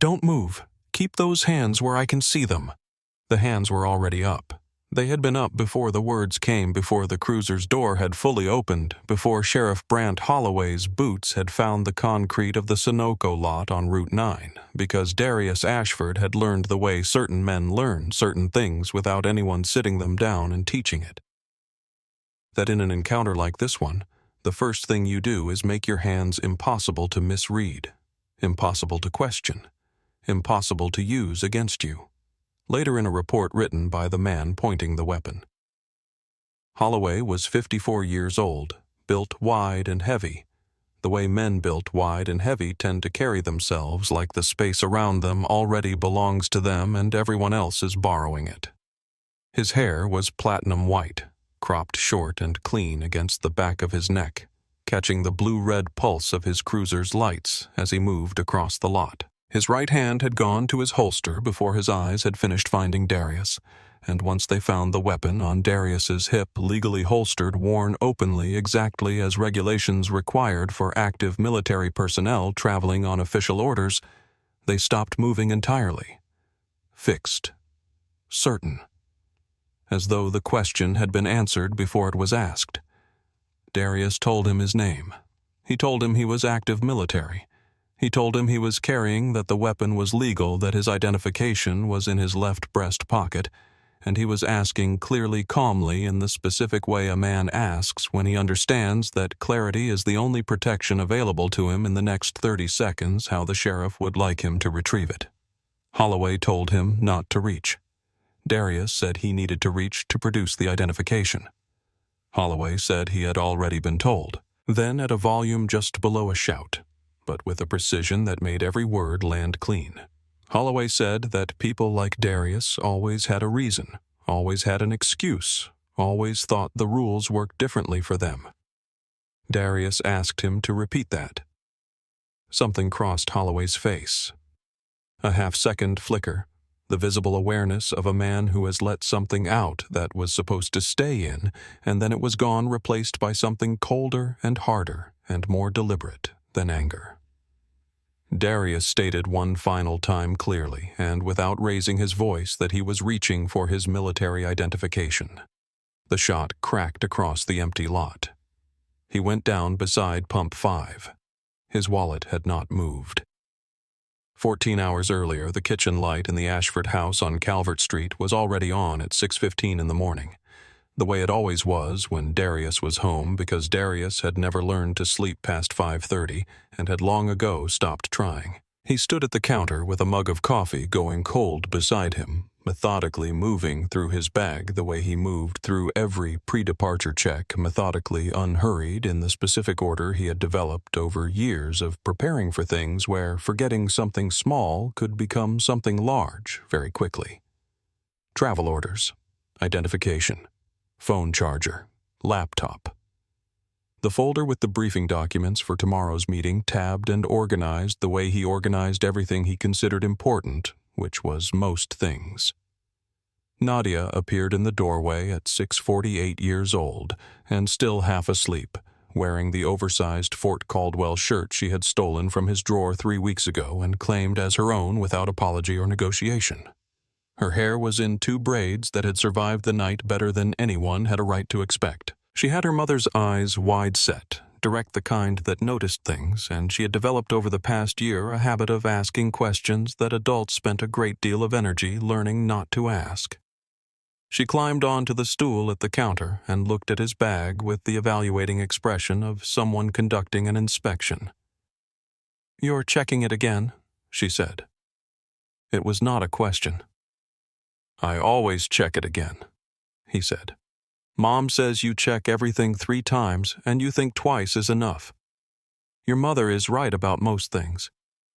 Don't move. Keep those hands where I can see them." The hands were already up. They had been up before the words came, before the cruiser's door had fully opened, before Sheriff Brandt Holloway's boots had found the concrete of the Sunoco lot on Route 9, because Darius Ashford had learned the way certain men learn certain things without anyone sitting them down and teaching it. That in an encounter like this one, the first thing you do is make your hands impossible to misread, impossible to question, impossible to use against you. Later in a report written by the man pointing the weapon. Holloway was 54 years old, built wide and heavy. The way men built wide and heavy tend to carry themselves like the space around them already belongs to them and everyone else is borrowing it. His hair was platinum white, cropped short and clean against the back of his neck, catching the blue-red pulse of his cruiser's lights as he moved across the lot. His right hand had gone to his holster before his eyes had finished finding Darius, and once they found the weapon on Darius's hip, legally holstered, worn openly exactly as regulations required for active military personnel traveling on official orders, they stopped moving entirely. Fixed. Certain. As though the question had been answered before it was asked. Darius told him his name. He told him he was active military. He told him he was carrying, that the weapon was legal, that his identification was in his left breast pocket, and he was asking clearly, calmly, in the specific way a man asks when he understands that clarity is the only protection available to him in the next 30 seconds, how the sheriff would like him to retrieve it. Holloway told him not to reach. Darius said he needed to reach to produce the identification. Holloway said he had already been told. Then, at a volume just below a shout, but with a precision that made every word land clean, Holloway said that people like Darius always had a reason, always had an excuse, always thought the rules worked differently for them. Darius asked him to repeat that. Something crossed Holloway's face. A half-second flicker, the visible awareness of a man who has let something out that was supposed to stay in, and then it was gone, replaced by something colder and harder and more deliberate than anger. Darius stated one final time clearly, and without raising his voice, that he was reaching for his military identification. The shot cracked across the empty lot. He went down beside Pump 5. His wallet had not moved. 14 hours earlier, the kitchen light in the Ashford house on Calvert Street was already on at 6:15 in the morning, the way it always was when Darius was home, because Darius had never learned to sleep past 5:30 and had long ago stopped trying. He stood at the counter with a mug of coffee going cold beside him, methodically moving through his bag the way he moved through every pre-departure check, methodically unhurried in the specific order he had developed over years of preparing for things where forgetting something small could become something large very quickly. Travel orders, identification, phone charger, laptop. The folder with the briefing documents for tomorrow's meeting tabbed and organized the way he organized everything he considered important, which was most things. Nadia appeared in the doorway at 6:48 years old, and still half asleep, wearing the oversized Fort Caldwell shirt she had stolen from his drawer 3 weeks ago and claimed as her own without apology or negotiation. Her hair was in 2 braids that had survived the night better than anyone had a right to expect. She had her mother's eyes wide set, direct, the kind that noticed things, and she had developed over the past year a habit of asking questions that adults spent a great deal of energy learning not to ask. She climbed onto the stool at the counter and looked at his bag with the evaluating expression of someone conducting an inspection. "You're checking it again," she said. It was not a question. "I always check it again," he said. "Mom says you check everything 3 times and you think twice is enough. Your mother is right about most things.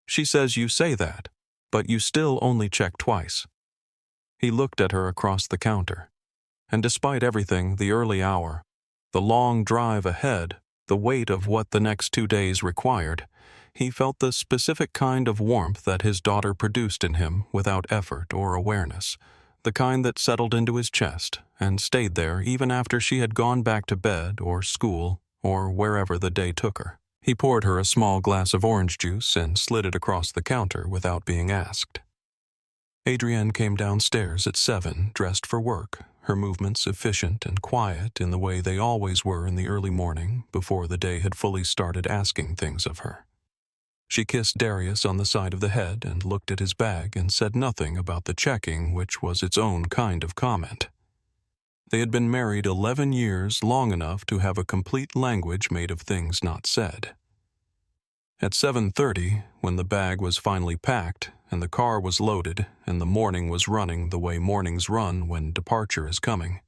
She says you say that, but you still only check twice." He looked at her across the counter, and despite everything, the early hour, the long drive ahead, the weight of what the next 2 days required, he felt the specific kind of warmth that his daughter produced in him without effort or awareness, the kind that settled into his chest and stayed there even after she had gone back to bed or school or wherever the day took her. He poured her a small glass of orange juice and slid it across the counter without being asked. Adrienne came downstairs at 7, dressed for work, her movements efficient and quiet in the way they always were in the early morning before the day had fully started asking things of her. She kissed Darius on the side of the head and looked at his bag and said nothing about the checking, which was its own kind of comment. They had been married 11 years, long enough to have a complete language made of things not said. At 7:30, when the bag was finally packed and the car was loaded and the morning was running the way mornings run when departure is coming,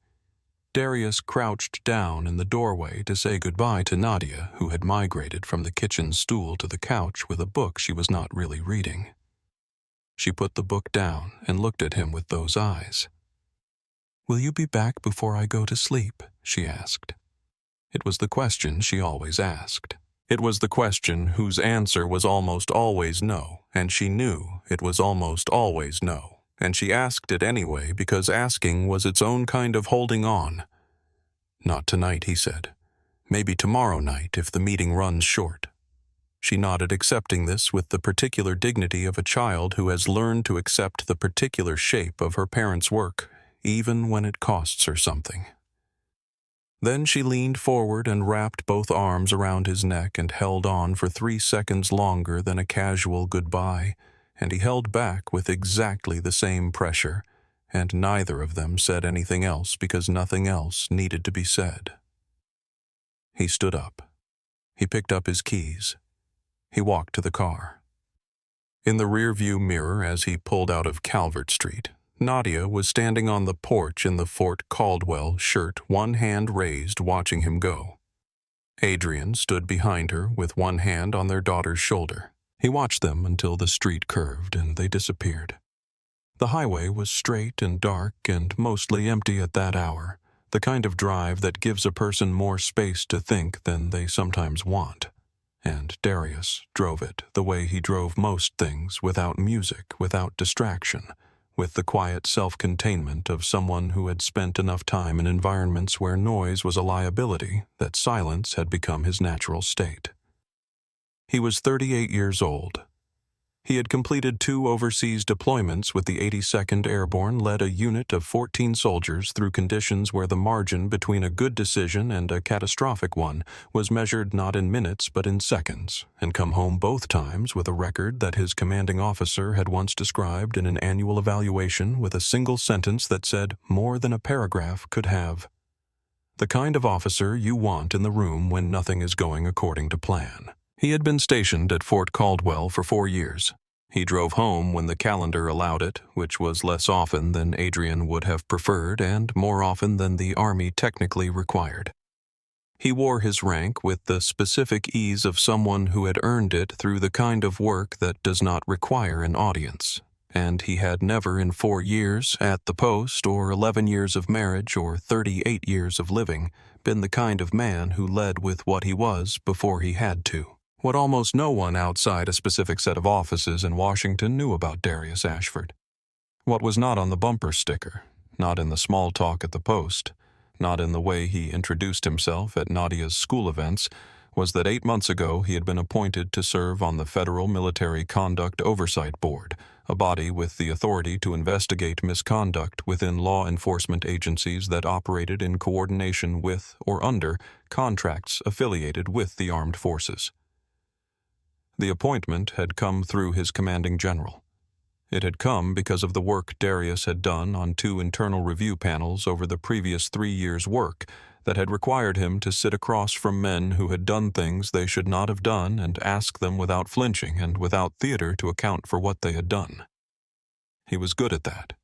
Darius crouched down in the doorway to say goodbye to Nadia, who had migrated from the kitchen stool to the couch with a book she was not really reading. She put the book down and looked at him with those eyes. "Will you be back before I go to sleep?" she asked. It was the question she always asked. It was the question whose answer was almost always no, and she knew it was almost always no, and she asked it anyway because asking was its own kind of holding on. "Not tonight," he said. "Maybe tomorrow night if the meeting runs short." She nodded, accepting this with the particular dignity of a child who has learned to accept the particular shape of her parents' work, even when it costs her something. Then she leaned forward and wrapped both arms around his neck and held on for 3 seconds longer than a casual goodbye, and he held back with exactly the same pressure, and neither of them said anything else because nothing else needed to be said. He stood up. He picked up his keys. He walked to the car. In the rearview mirror as he pulled out of Calvert Street, Nadia was standing on the porch in the Fort Caldwell shirt, one hand raised, watching him go. Adrienne stood behind her with one hand on their daughter's shoulder. He watched them until the street curved and they disappeared. The highway was straight and dark and mostly empty at that hour, the kind of drive that gives a person more space to think than they sometimes want. And Darius drove it the way he drove most things, without music, without distraction, with the quiet self-containment of someone who had spent enough time in environments where noise was a liability that silence had become his natural state. He was 38 years old. He had completed 2 overseas deployments with the 82nd Airborne, led a unit of 14 soldiers through conditions where the margin between a good decision and a catastrophic one was measured not in minutes but in seconds, and come home both times with a record that his commanding officer had once described in an annual evaluation with a single sentence that said more than a paragraph could have. The kind of officer you want in the room when nothing is going according to plan. He had been stationed at Fort Caldwell for 4 years. He drove home when the calendar allowed it, which was less often than Adrienne would have preferred and more often than the Army technically required. He wore his rank with the specific ease of someone who had earned it through the kind of work that does not require an audience, and he had never in 4 years at the post, or 11 years of marriage, or 38 years of living, been the kind of man who led with what he was before he had to. What almost no one outside a specific set of offices in Washington knew about Darius Ashford. What was not on the bumper sticker, not in the small talk at the post, not in the way he introduced himself at Nadia's school events, was that 8 months ago he had been appointed to serve on the Federal Military Conduct Oversight Board, a body with the authority to investigate misconduct within law enforcement agencies that operated in coordination with or under contracts affiliated with the armed forces. The appointment had come through his commanding general. It had come because of the work Darius had done on 2 internal review panels over the previous 3 years' work that had required him to sit across from men who had done things they should not have done and ask them without flinching and without theater to account for what they had done. He was good at that.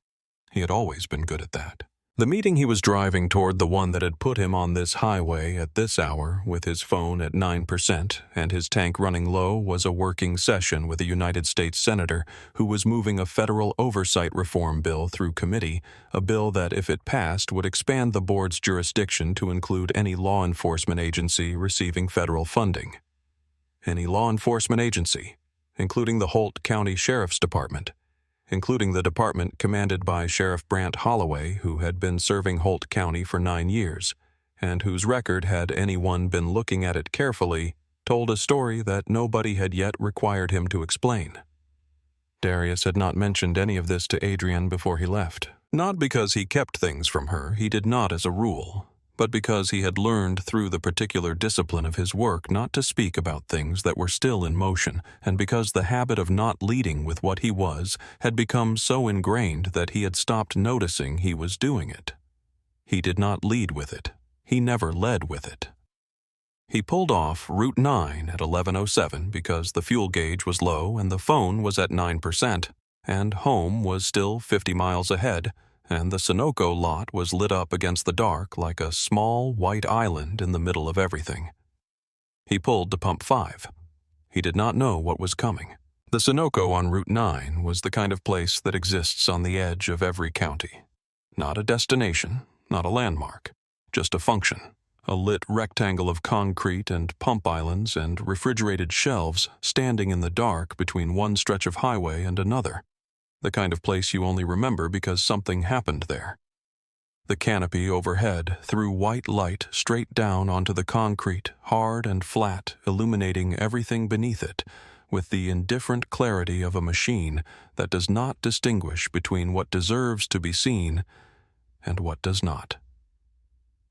He had always been good at that. The meeting he was driving toward, the one that had put him on this highway at this hour with his phone at 9% and his tank running low, was a working session with a United States senator who was moving a federal oversight reform bill through committee, a bill that, if it passed, would expand the board's jurisdiction to include any law enforcement agency receiving federal funding. Any law enforcement agency, including the Holt County Sheriff's Department, including the department commanded by Sheriff Brandt Holloway, who had been serving Holt County for 9 years, and whose record, had anyone been looking at it carefully, told a story that nobody had yet required him to explain. Darius had not mentioned any of this to Adrian before he left. Not because he kept things from her, he did not as a rule, but because he had learned through the particular discipline of his work not to speak about things that were still in motion, and because the habit of not leading with what he was had become so ingrained that he had stopped noticing he was doing it. He did not lead with it. He never led with it. He pulled off Route 9 at 11:07 because the fuel gauge was low and the phone was at 9%, and home was still 50 miles ahead, and the Sunoco lot was lit up against the dark like a small white island in the middle of everything. He pulled to Pump 5. He did not know what was coming. The Sunoco on Route 9 was the kind of place that exists on the edge of every county. Not a destination, not a landmark, just a function. A lit rectangle of concrete and pump islands and refrigerated shelves standing in the dark between one stretch of highway and another. The kind of place you only remember because something happened there. The canopy overhead threw white light straight down onto the concrete, hard and flat, illuminating everything beneath it, with the indifferent clarity of a machine that does not distinguish between what deserves to be seen and what does not.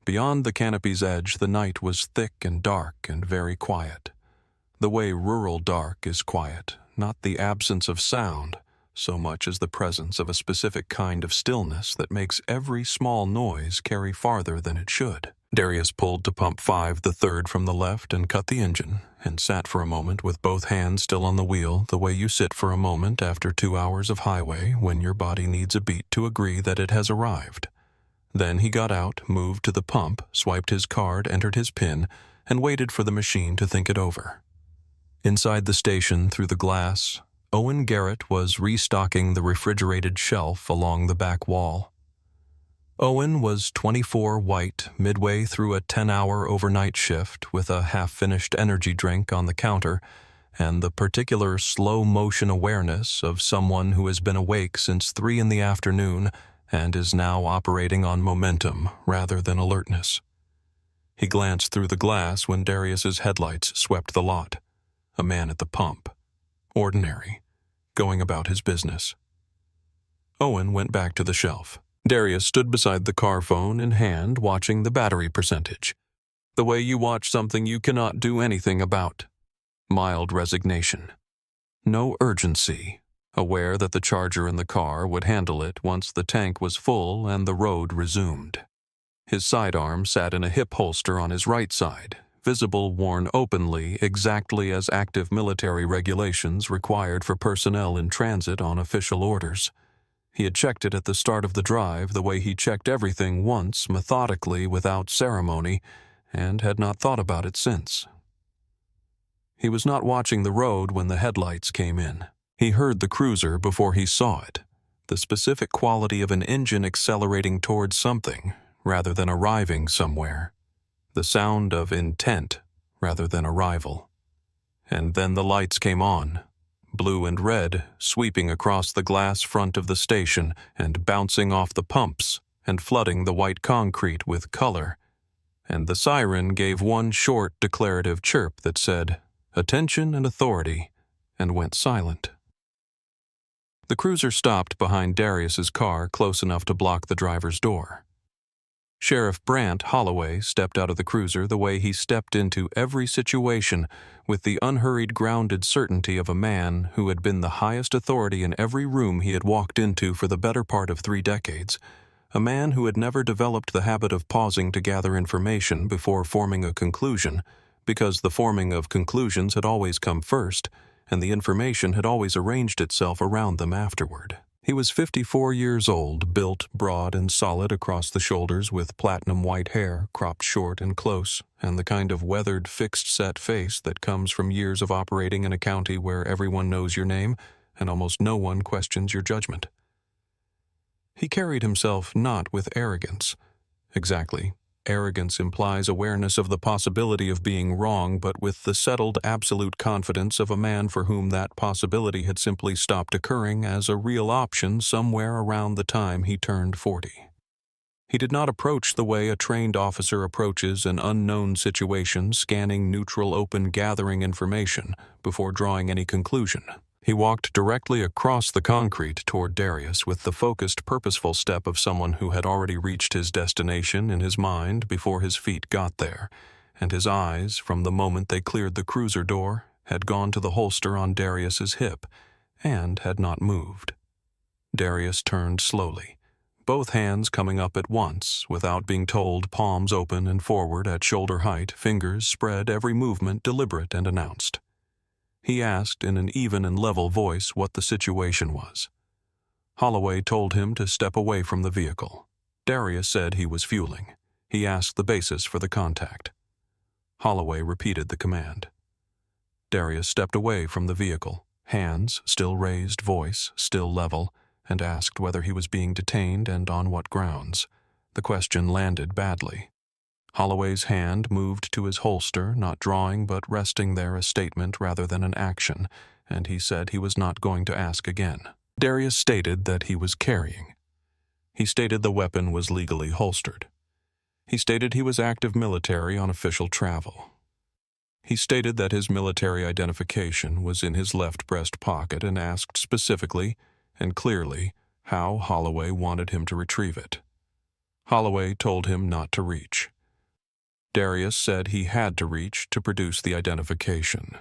Beyond the canopy's edge, the night was thick and dark and very quiet. The way rural dark is quiet, not the absence of sound, so much as the presence of a specific kind of stillness that makes every small noise carry farther than it should. Darius pulled to Pump 5, the third from the left, and cut the engine, and sat for a moment with both hands still on the wheel, the way you sit for a moment after 2 hours of highway when your body needs a beat to agree that it has arrived. Then he got out, moved to the pump, swiped his card, entered his PIN, and waited for the machine to think it over. Inside the station, through the glass, Owen Garrett was restocking the refrigerated shelf along the back wall. Owen was 24 white, midway through a 10-hour overnight shift with a half-finished energy drink on the counter and the particular slow-motion awareness of someone who has been awake since 3 in the afternoon and is now operating on momentum rather than alertness. He glanced through the glass when Darius's headlights swept the lot. A man at the pump. Ordinary. Going about his business. Owen went back to the shelf. Darius stood beside the car phone in hand, watching the battery percentage. The way you watch something you cannot do anything about. Mild resignation. No urgency. Aware that the charger in the car would handle it once the tank was full and the road resumed. His sidearm sat in a hip holster on his right side, visible worn openly exactly as active military regulations required for personnel in transit on official orders. He had checked it at the start of the drive the way he checked everything once, methodically, without ceremony, and had not thought about it since. He was not watching the road when the headlights came in. He heard the cruiser before he saw it, the specific quality of an engine accelerating towards something rather than arriving somewhere, the sound of intent rather than arrival. And then the lights came on, blue and red, sweeping across the glass front of the station and bouncing off the pumps and flooding the white concrete with color, and the siren gave one short declarative chirp that said, "Attention and authority," and went silent. The cruiser stopped behind Darius's car close enough to block the driver's door. Sheriff Brandt Holloway stepped out of the cruiser the way he stepped into every situation with the unhurried, grounded certainty of a man who had been the highest authority in every room he had walked into for the better part of 3 decades, a man who had never developed the habit of pausing to gather information before forming a conclusion, because the forming of conclusions had always come first, and the information had always arranged itself around them afterward. He was 54 years old, built broad and solid across the shoulders with platinum white hair, cropped short and close, and the kind of weathered, fixed-set face that comes from years of operating in a county where everyone knows your name and almost no one questions your judgment. He carried himself not with arrogance. Exactly. Arrogance implies awareness of the possibility of being wrong, but with the settled absolute confidence of a man for whom that possibility had simply stopped occurring as a real option somewhere around the time he turned 40. He did not approach the way a trained officer approaches an unknown situation, scanning neutral, open, gathering information before drawing any conclusion. He walked directly across the concrete toward Darius with the focused, purposeful step of someone who had already reached his destination in his mind before his feet got there, and his eyes, from the moment they cleared the cruiser door, had gone to the holster on Darius's hip and had not moved. Darius turned slowly, both hands coming up at once without being told, palms open and forward at shoulder height, fingers spread, every movement deliberate and announced. He asked in an even and level voice what the situation was. Holloway told him to step away from the vehicle. Darius said he was fueling. He asked the basis for the contact. Holloway repeated the command. Darius stepped away from the vehicle, hands still raised, voice still level, and asked whether he was being detained and on what grounds. The question landed badly. Holloway's hand moved to his holster, not drawing but resting there, a statement rather than an action, and he said he was not going to ask again. Darius stated that he was carrying. He stated the weapon was legally holstered. He stated he was active military on official travel. He stated that his military identification was in his left breast pocket and asked specifically and clearly how Holloway wanted him to retrieve it. Holloway told him not to reach. Darius said he had to reach to produce the identification.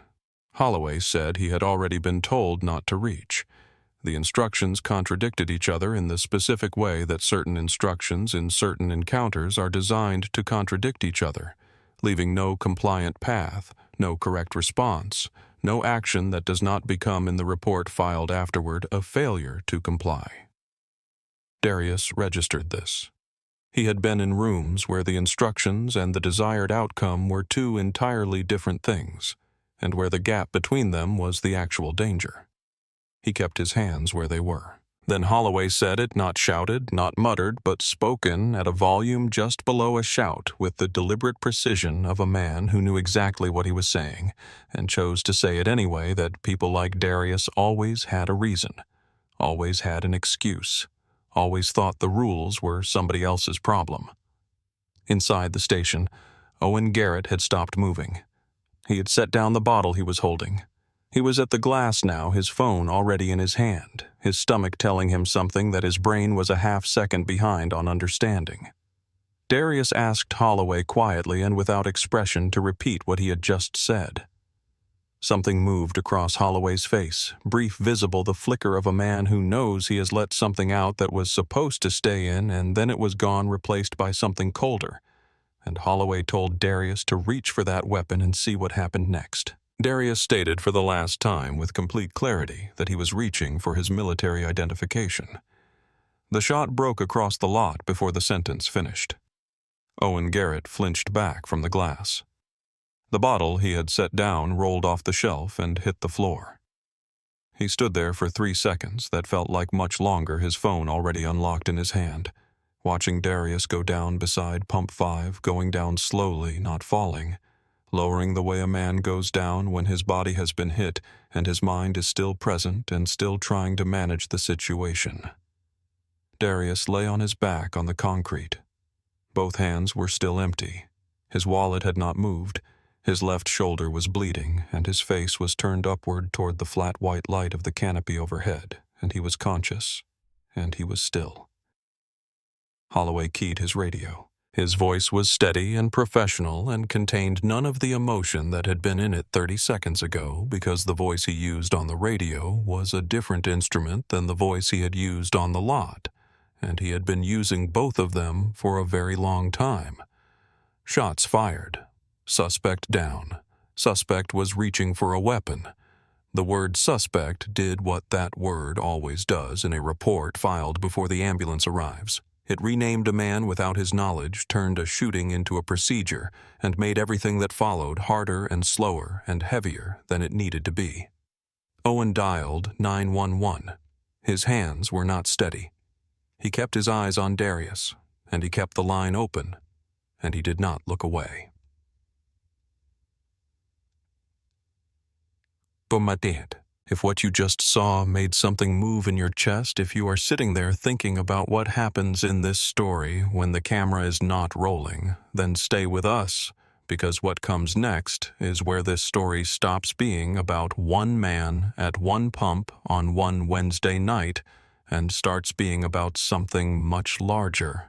Holloway said he had already been told not to reach. The instructions contradicted each other in the specific way that certain instructions in certain encounters are designed to contradict each other, leaving no compliant path, no correct response, no action that does not become in the report filed afterward a failure to comply. Darius registered this. He had been in rooms where the instructions and the desired outcome were two entirely different things, and where the gap between them was the actual danger. He kept his hands where they were. Then Holloway said it, not shouted, not muttered, but spoken at a volume just below a shout with the deliberate precision of a man who knew exactly what he was saying and chose to say it anyway, that people like Darius always had a reason, always had an excuse, always thought the rules were somebody else's problem. Inside the station, Owen Garrett had stopped moving. He had set down the bottle he was holding. He was at the glass now, his phone already in his hand, his stomach telling him something that his brain was a half-second behind on understanding. Darius asked Holloway quietly and without expression to repeat what he had just said. Something moved across Holloway's face, brief, visible, the flicker of a man who knows he has let something out that was supposed to stay in, and then it was gone, replaced by something colder. And Holloway told Darius to reach for that weapon and see what happened next. Darius stated for the last time with complete clarity that he was reaching for his military identification. The shot broke across the lot before the sentence finished. Owen Garrett flinched back from the glass. The bottle he had set down rolled off the shelf and hit the floor. He stood there for 3 seconds that felt like much longer, his phone already unlocked in his hand, watching Darius go down beside Pump 5, going down slowly, not falling, lowering the way a man goes down when his body has been hit and his mind is still present and still trying to manage the situation. Darius lay on his back on the concrete. Both hands were still empty. His wallet had not moved. His left shoulder was bleeding, and his face was turned upward toward the flat white light of the canopy overhead, and he was conscious, and he was still. Holloway keyed his radio. His voice was steady and professional and contained none of the emotion that had been in it 30 seconds ago, because the voice he used on the radio was a different instrument than the voice he had used on the lot, and he had been using both of them for a very long time. Shots fired. Suspect down. Suspect was reaching for a weapon. The word suspect did what that word always does in a report filed before the ambulance arrives. It renamed a man without his knowledge, turned a shooting into a procedure, and made everything that followed harder and slower and heavier than it needed to be. Owen dialed 911. His hands were not steady. He kept his eyes on Darius, and he kept the line open, and he did not look away. Bumadid. If what you just saw made something move in your chest, if you are sitting there thinking about what happens in this story when the camera is not rolling, then stay with us, because what comes next is where this story stops being about one man at one pump on one Wednesday night and starts being about something much larger.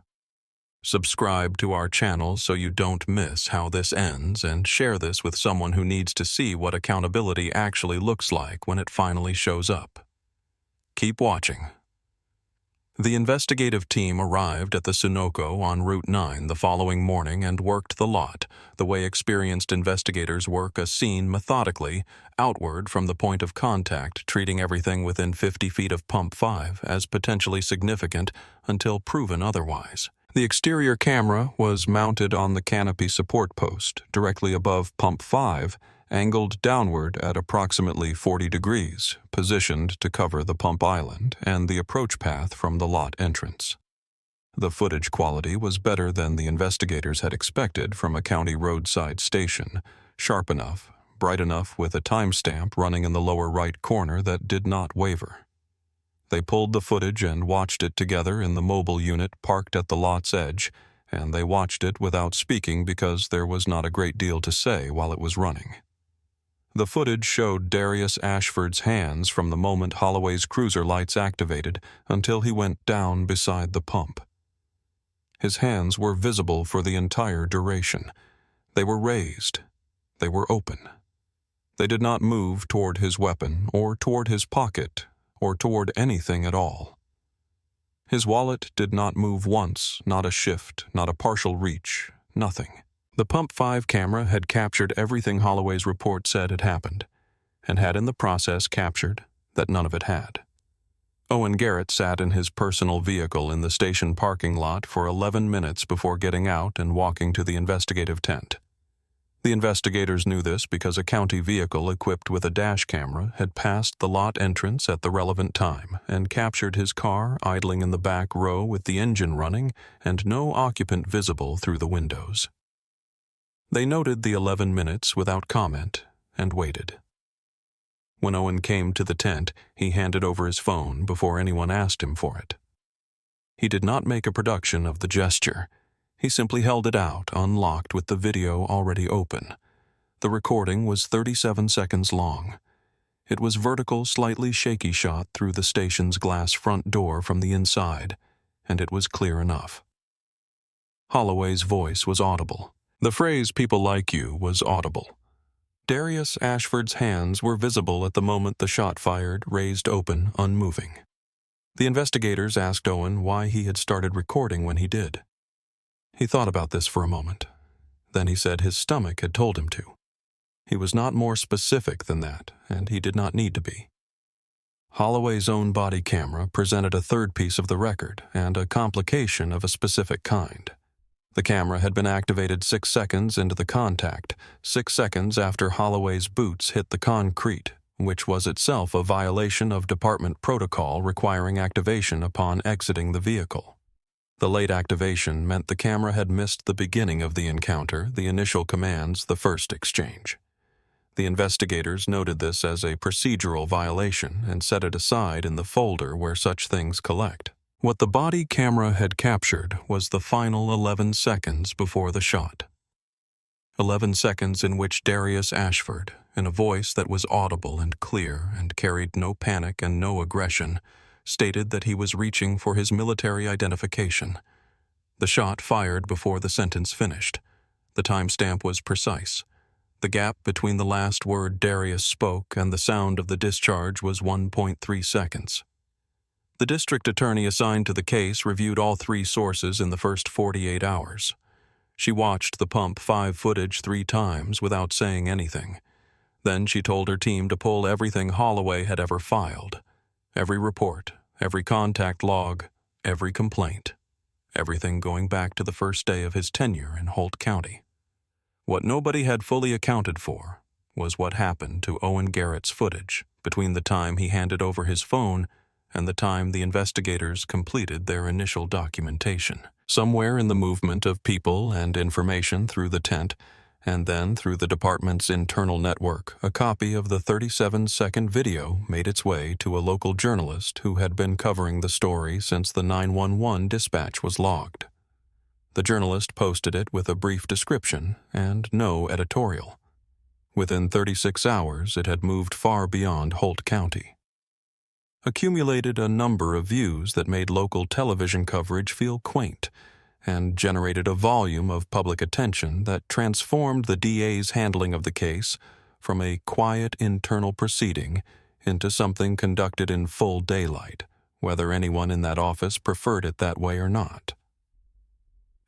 Subscribe to our channel so you don't miss how this ends, and share this with someone who needs to see what accountability actually looks like when it finally shows up. Keep watching. The investigative team arrived at the Sunoco on Route 9 the following morning and worked the lot, the way experienced investigators work a scene methodically, outward from the point of contact, treating everything within 50 feet of Pump 5 as potentially significant until proven otherwise. The exterior camera was mounted on the canopy support post, directly above Pump 5, angled downward at approximately 40 degrees, positioned to cover the pump island and the approach path from the lot entrance. The footage quality was better than the investigators had expected from a county roadside station, sharp enough, bright enough with a timestamp running in the lower right corner that did not waver. They pulled the footage and watched it together in the mobile unit parked at the lot's edge, and they watched it without speaking because there was not a great deal to say while it was running. The footage showed Darius Ashford's hands from the moment Holloway's cruiser lights activated until he went down beside the pump. His hands were visible for the entire duration. They were raised. They were open. They did not move toward his weapon or toward his pocket or toward anything at all. His wallet did not move once, not a shift, not a partial reach, nothing. The Pump 5 camera had captured everything Holloway's report said had happened, and had in the process captured that none of it had. Owen Garrett sat in his personal vehicle in the station parking lot for 11 minutes before getting out and walking to the investigative tent. The investigators knew this because a county vehicle equipped with a dash camera had passed the lot entrance at the relevant time and captured his car idling in the back row with the engine running and no occupant visible through the windows. They noted the 11 minutes without comment and waited. When Owen came to the tent, he handed over his phone before anyone asked him for it. He did not make a production of the gesture. He simply held it out, unlocked with the video already open. The recording was 37 seconds long. It was vertical, slightly shaky shot through the station's glass front door from the inside, and it was clear enough. Holloway's voice was audible. The phrase "people like you" was audible. Darius Ashford's hands were visible at the moment the shot fired, raised open, unmoving. The investigators asked Owen why he had started recording when he did. He thought about this for a moment. Then he said his stomach had told him to. He was not more specific than that, and he did not need to be. Holloway's own body camera presented a third piece of the record and a complication of a specific kind. The camera had been activated 6 seconds into the contact, 6 seconds after Holloway's boots hit the concrete, which was itself a violation of department protocol requiring activation upon exiting the vehicle. The late activation meant the camera had missed the beginning of the encounter, the initial commands, the first exchange. The investigators noted this as a procedural violation and set it aside in the folder where such things collect. What the body camera had captured was the final 11 seconds before the shot. 11 seconds in which Darius Ashford, in a voice that was audible and clear and carried no panic and no aggression, stated that he was reaching for his military identification. The shot fired before the sentence finished. The timestamp was precise. The gap between the last word Darius spoke and the sound of the discharge was 1.3 seconds. The district attorney assigned to the case reviewed all 3 sources in the first 48 hours. She watched the Pump 5 footage 3 times without saying anything. Then she told her team to pull everything Holloway had ever filed. Every report, every contact log, every complaint. Everything going back to the first day of his tenure in Holt County. What nobody had fully accounted for was what happened to Owen Garrett's footage between the time he handed over his phone and the time the investigators completed their initial documentation. Somewhere in the movement of people and information through the tent, and then through the department's internal network, a copy of the 37-second video made its way to a local journalist who had been covering the story since the 911 dispatch was logged. The journalist posted it with a brief description and no editorial. Within 36 hours, it had moved far beyond Holt County. Accumulated a number of views that made local television coverage feel quaint, and generated a volume of public attention that transformed the DA's handling of the case from a quiet internal proceeding into something conducted in full daylight, whether anyone in that office preferred it that way or not.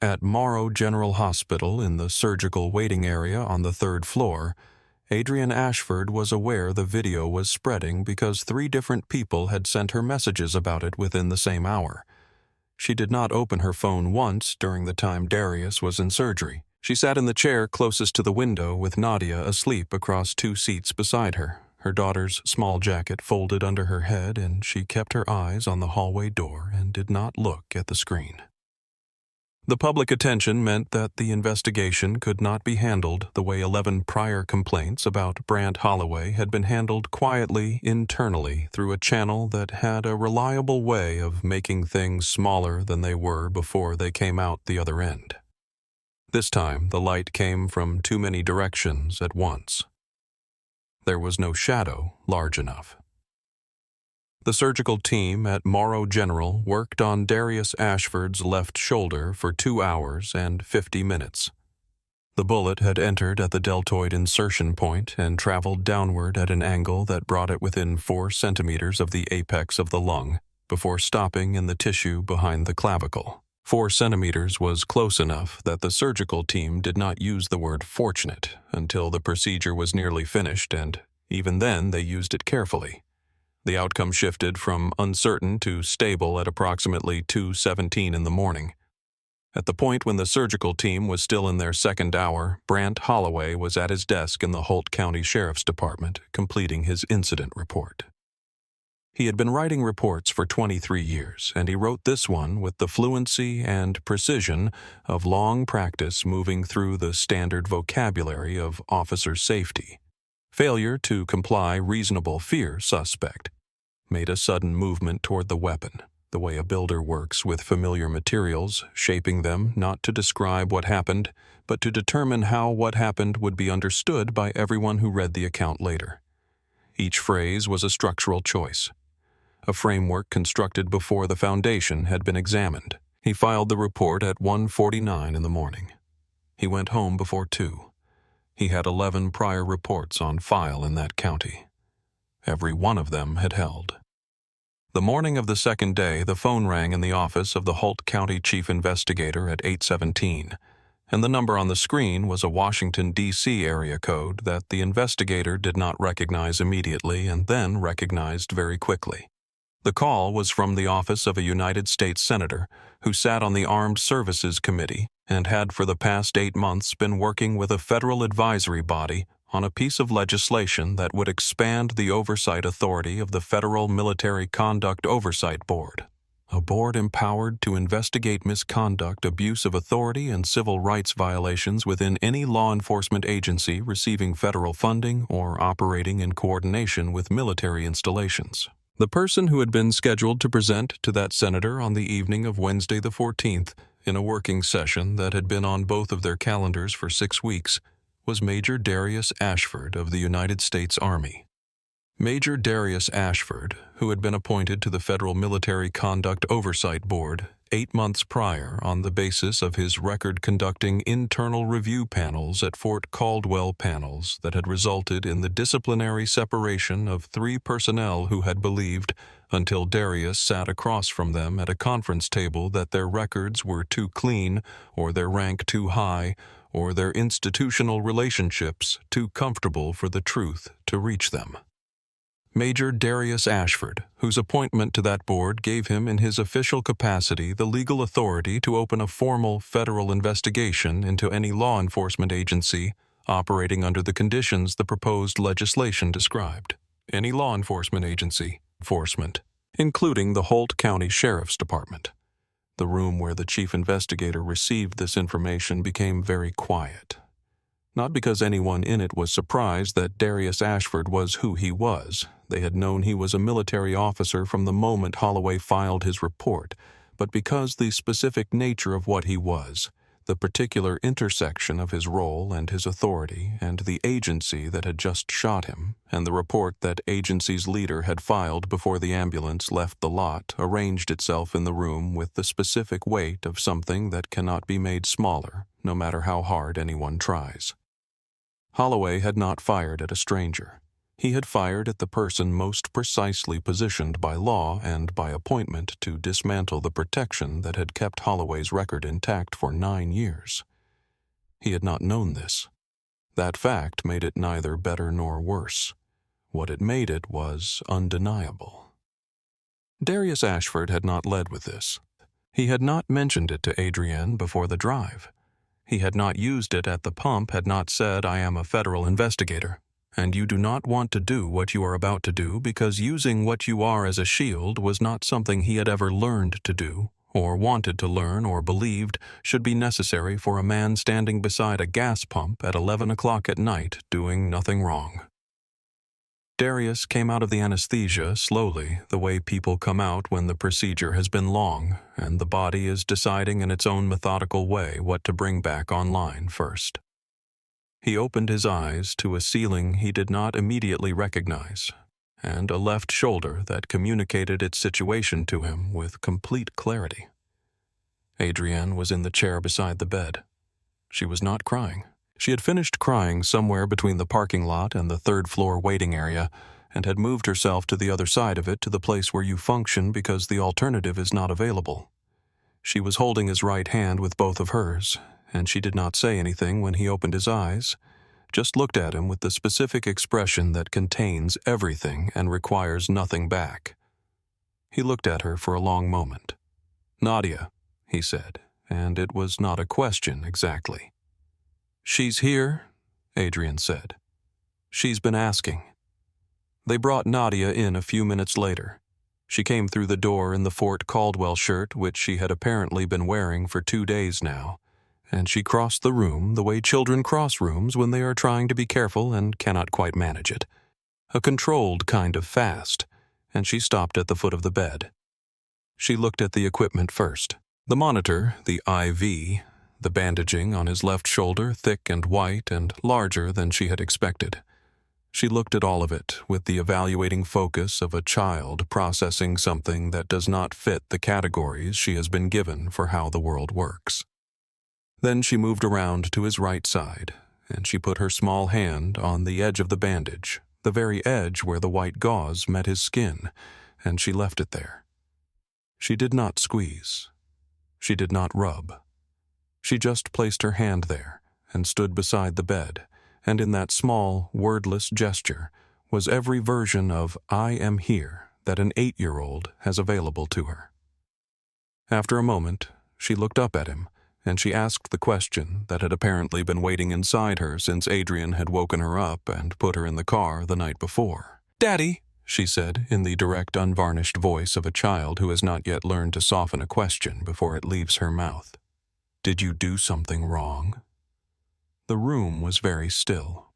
At Morrow General Hospital in the surgical waiting area on the 3rd floor, Adrian Ashford was aware the video was spreading because 3 different people had sent her messages about it within the same hour. She did not open her phone once during the time Darius was in surgery. She sat in the chair closest to the window with Nadia asleep across 2 seats beside her, her daughter's small jacket folded under her head, and she kept her eyes on the hallway door and did not look at the screen. The public attention meant that the investigation could not be handled the way 11 prior complaints about Brandt Holloway had been handled quietly internally through a channel that had a reliable way of making things smaller than they were before they came out the other end. This time, the light came from too many directions at once. There was no shadow large enough. The surgical team at Morrow General worked on Darius Ashford's left shoulder for 2 hours and 50 minutes. The bullet had entered at the deltoid insertion point and traveled downward at an angle that brought it within 4 centimeters of the apex of the lung, before stopping in the tissue behind the clavicle. 4 centimeters was close enough that the surgical team did not use the word fortunate until the procedure was nearly finished, and even then they used it carefully. The outcome shifted from uncertain to stable at approximately 2:17 in the morning. At the point when the surgical team was still in their 2nd hour, Brandt Holloway was at his desk in the Holt County Sheriff's Department, completing his incident report. He had been writing reports for 23 years, and he wrote this one with the fluency and precision of long practice moving through the standard vocabulary of officer safety. Failure to comply reasonable fear suspect. Made a sudden movement toward the weapon, the way a builder works with familiar materials, shaping them not to describe what happened, but to determine how what happened would be understood by everyone who read the account later. Each phrase was a structural choice, a framework constructed before the foundation had been examined. He filed the report at 1:49 in the morning. He went home before 2. He had 11 prior reports on file in that county. Every one of them had held. The morning of the 2nd day, the phone rang in the office of the Holt County Chief Investigator at 8:17, and the number on the screen was a Washington, D.C. area code that the investigator did not recognize immediately and then recognized very quickly. The call was from the office of a United States Senator who sat on the Armed Services Committee and had for the past 8 months been working with a federal advisory body on a piece of legislation that would expand the oversight authority of the Federal Military Conduct Oversight Board, a board empowered to investigate misconduct, abuse of authority, and civil rights violations within any law enforcement agency receiving federal funding or operating in coordination with military installations. The person who had been scheduled to present to that senator on the evening of Wednesday the 14th, in a working session that had been on both of their calendars for 6 weeks, was Major Darius Ashford of the United States Army. Major Darius Ashford, who had been appointed to the Federal Military Conduct Oversight Board 8 months prior on the basis of his record conducting internal review panels at Fort Caldwell panels that had resulted in the disciplinary separation of 3 personnel who had believed, until Darius sat across from them at a conference table, that their records were too clean, or their rank too high, or their institutional relationships too comfortable for the truth to reach them. Major Darius Ashford, whose appointment to that board gave him in his official capacity the legal authority to open a formal federal investigation into any law enforcement agency operating under the conditions the proposed legislation described. Any law enforcement agency, enforcement, including the Holt County Sheriff's Department. The room where the chief investigator received this information became very quiet. Not because anyone in it was surprised that Darius Ashford was who he was. They had known he was a military officer from the moment Holloway filed his report, but because the specific nature of what he was, the particular intersection of his role and his authority, and the agency that had just shot him, and the report that agency's leader had filed before the ambulance left the lot arranged itself in the room with the specific weight of something that cannot be made smaller, no matter how hard anyone tries. Holloway had not fired at a stranger. He had fired at the person most precisely positioned by law and by appointment to dismantle the protection that had kept Holloway's record intact for 9 years. He had not known this. That fact made it neither better nor worse. What it made it was undeniable. Darius Ashford had not led with this. He had not mentioned it to Adrienne before the drive. He had not used it at the pump, had not said, "I am a federal investigator, and you do not want to do what you are about to do because using what you are as a shield was not something he had ever learned to do, or wanted to learn or believed should be necessary for a man standing beside a gas pump at 11 o'clock at night doing nothing wrong." Darius came out of the anesthesia slowly, the way people come out when the procedure has been long, and the body is deciding in its own methodical way what to bring back online first. He opened his eyes to a ceiling he did not immediately recognize, and a left shoulder that communicated its situation to him with complete clarity. Adrienne was in the chair beside the bed. She was not crying. She had finished crying somewhere between the parking lot and the third-floor waiting area, and had moved herself to the other side of it to the place where you function because the alternative is not available. She was holding his right hand with both of hers, and she did not say anything when he opened his eyes, just looked at him with the specific expression that contains everything and requires nothing back. He looked at her for a long moment. "Nadia," he said, and it was not a question exactly. "She's here," Adrienne said. "She's been asking." They brought Nadia in a few minutes later. She came through the door in the Fort Caldwell shirt which she had apparently been wearing for 2 days now, and she crossed the room the way children cross rooms when they are trying to be careful and cannot quite manage it. A controlled kind of fast, and she stopped at the foot of the bed. She looked at the equipment first. The monitor, the IV, the bandaging on his left shoulder, thick and white and larger than she had expected. She looked at all of it with the evaluating focus of a child processing something that does not fit the categories she has been given for how the world works. Then she moved around to his right side, and she put her small hand on the edge of the bandage, the very edge where the white gauze met his skin, and she left it there. She did not squeeze. She did not rub. She just placed her hand there and stood beside the bed, and in that small, wordless gesture was every version of "I am here" that an 8-year-old has available to her. After a moment, she looked up at him, and she asked the question that had apparently been waiting inside her since Adrienne had woken her up and put her in the car the night before. "Daddy," she said in the direct, unvarnished voice of a child who has not yet learned to soften a question before it leaves her mouth. "Did you do something wrong?" The room was very still.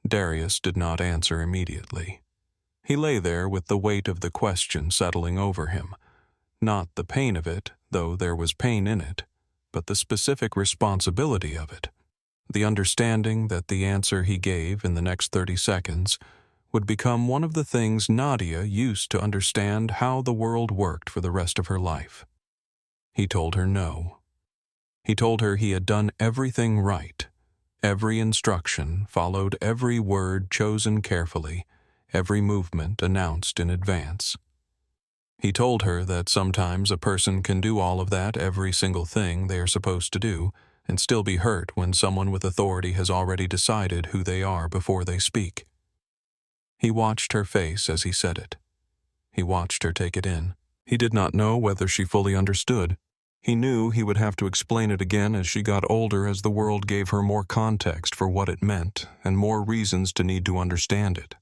Darius did not answer immediately. He lay there with the weight of the question settling over him. Not the pain of it, though there was pain in it, but the specific responsibility of it. The understanding that the answer he gave in the next 30 seconds would become one of the things Nadia used to understand how the world worked for the rest of her life. He told her no. He told her he had done everything right. Every instruction followed, every word chosen carefully, every movement announced in advance. He told her that sometimes a person can do all of that, every single thing they are supposed to do, and still be hurt when someone with authority has already decided who they are before they speak. He watched her face as he said it. He watched her take it in. He did not know whether she fully understood. He knew he would have to explain it again as she got older, as the world gave her more context for what it meant and more reasons to need to understand it.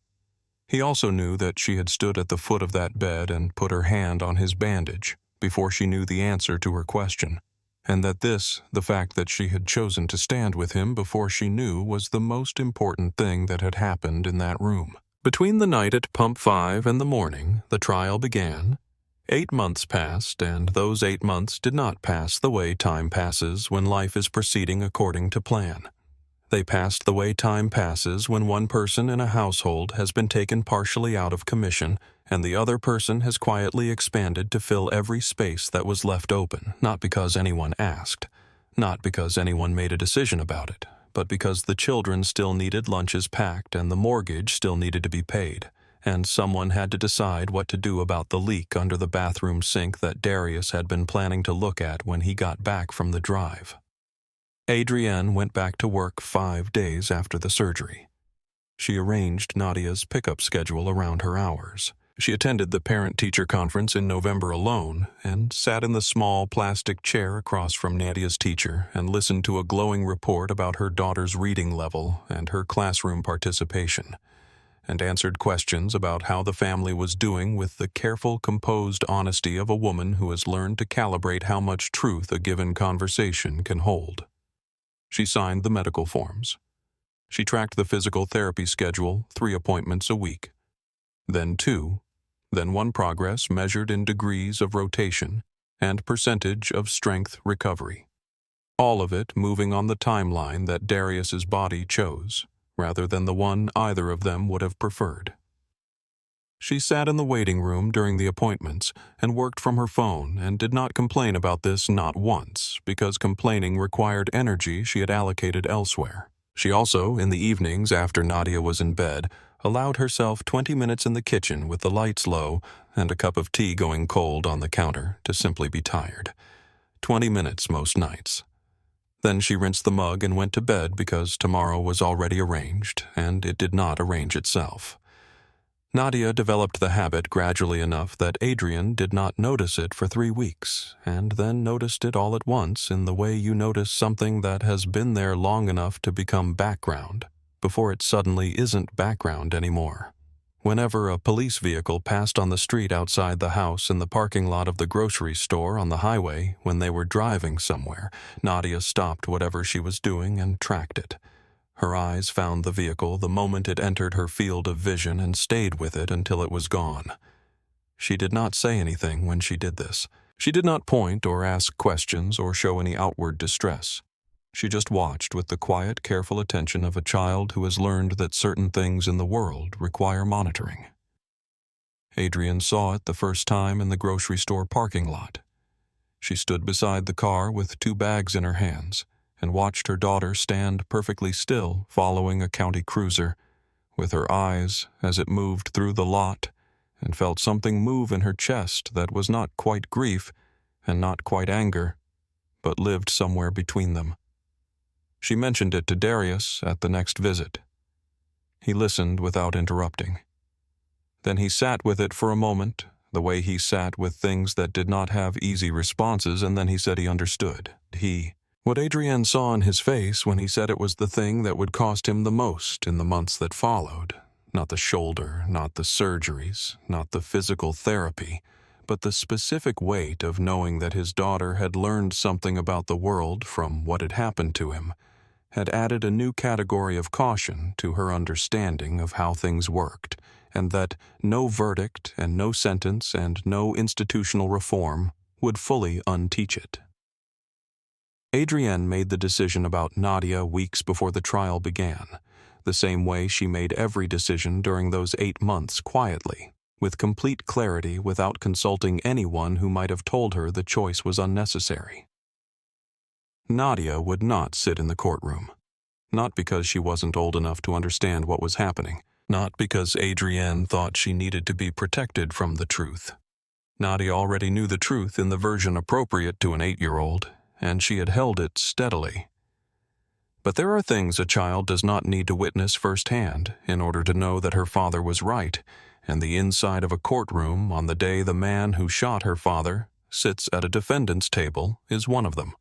He also knew that she had stood at the foot of that bed and put her hand on his bandage before she knew the answer to her question, and that this, the fact that she had chosen to stand with him before she knew, was the most important thing that had happened in that room. Between the night at Pump 5 and the morning the trial began. 8 months passed, and those 8 months did not pass the way time passes when life is proceeding according to plan. They passed the way time passes when one person in a household has been taken partially out of commission and the other person has quietly expanded to fill every space that was left open, not because anyone asked, not because anyone made a decision about it, but because the children still needed lunches packed and the mortgage still needed to be paid, and someone had to decide what to do about the leak under the bathroom sink that Darius had been planning to look at when he got back from the drive. Adrienne went back to work 5 days after the surgery. She arranged Nadia's pickup schedule around her hours. She attended the parent-teacher conference in November alone and sat in the small plastic chair across from Nadia's teacher and listened to a glowing report about her daughter's reading level and her classroom participation, and answered questions about how the family was doing with the careful, composed honesty of a woman who has learned to calibrate how much truth a given conversation can hold. She signed the medical forms. She tracked the physical therapy schedule, 3 appointments a week. Then 2, then 1 progress measured in degrees of rotation and percentage of strength recovery. All of it moving on the timeline that Darius's body chose, rather than the one either of them would have preferred. She sat in the waiting room during the appointments and worked from her phone and did not complain about this not once, because complaining required energy she had allocated elsewhere. She also, in the evenings after Nadia was in bed, allowed herself 20 minutes in the kitchen with the lights low and a cup of tea going cold on the counter to simply be tired. 20 minutes most nights. Then she rinsed the mug and went to bed because tomorrow was already arranged, and it did not arrange itself. Nadia developed the habit gradually enough that Adrienne did not notice it for 3 weeks, and then noticed it all at once in the way you notice something that has been there long enough to become background, before it suddenly isn't background anymore. Whenever a police vehicle passed on the street outside the house in the parking lot of the grocery store on the highway when they were driving somewhere, Nadia stopped whatever she was doing and tracked it. Her eyes found the vehicle the moment it entered her field of vision and stayed with it until it was gone. She did not say anything when she did this. She did not point or ask questions or show any outward distress. She just watched with the quiet, careful attention of a child who has learned that certain things in the world require monitoring. Adrienne saw it the first time in the grocery store parking lot. She stood beside the car with 2 bags in her hands and watched her daughter stand perfectly still following a county cruiser, with her eyes as it moved through the lot, and felt something move in her chest that was not quite grief and not quite anger, but lived somewhere between them. She mentioned it to Darius at the next visit. He listened without interrupting. Then he sat with it for a moment, the way he sat with things that did not have easy responses, and then he said he understood. What Adrienne saw in his face when he said it was the thing that would cost him the most in the months that followed. Not the shoulder, not the surgeries, not the physical therapy, but the specific weight of knowing that his daughter had learned something about the world from what had happened to him, had added a new category of caution to her understanding of how things worked, and that no verdict and no sentence and no institutional reform would fully unteach it. Adrienne made the decision about Nadia weeks before the trial began, the same way she made every decision during those 8 months quietly, with complete clarity without consulting anyone who might have told her the choice was unnecessary. Nadia would not sit in the courtroom, not because she wasn't old enough to understand what was happening, not because Adrienne thought she needed to be protected from the truth. Nadia already knew the truth in the version appropriate to an 8-year-old, and she had held it steadily. But there are things a child does not need to witness firsthand in order to know that her father was right, and the inside of a courtroom on the day the man who shot her father sits at a defendant's table is one of them.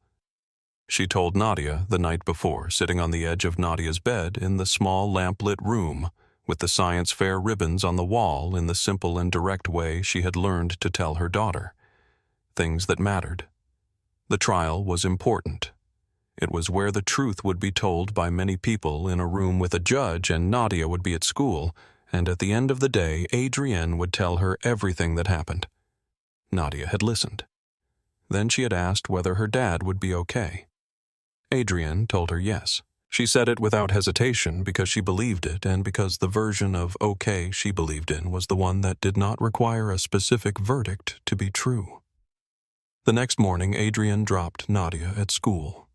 She told Nadia the night before, sitting on the edge of Nadia's bed in the small lamp-lit room, with the science fair ribbons on the wall in the simple and direct way she had learned to tell her daughter. Things that mattered. The trial was important. It was where the truth would be told by many people in a room with a judge, and Nadia would be at school, and at the end of the day, Adrienne would tell her everything that happened. Nadia had listened. Then she had asked whether her dad would be okay. Adrienne told her yes. She said it without hesitation because she believed it, and because the version of okay she believed in was the one that did not require a specific verdict to be true. The next morning, Adrienne dropped Nadia at school.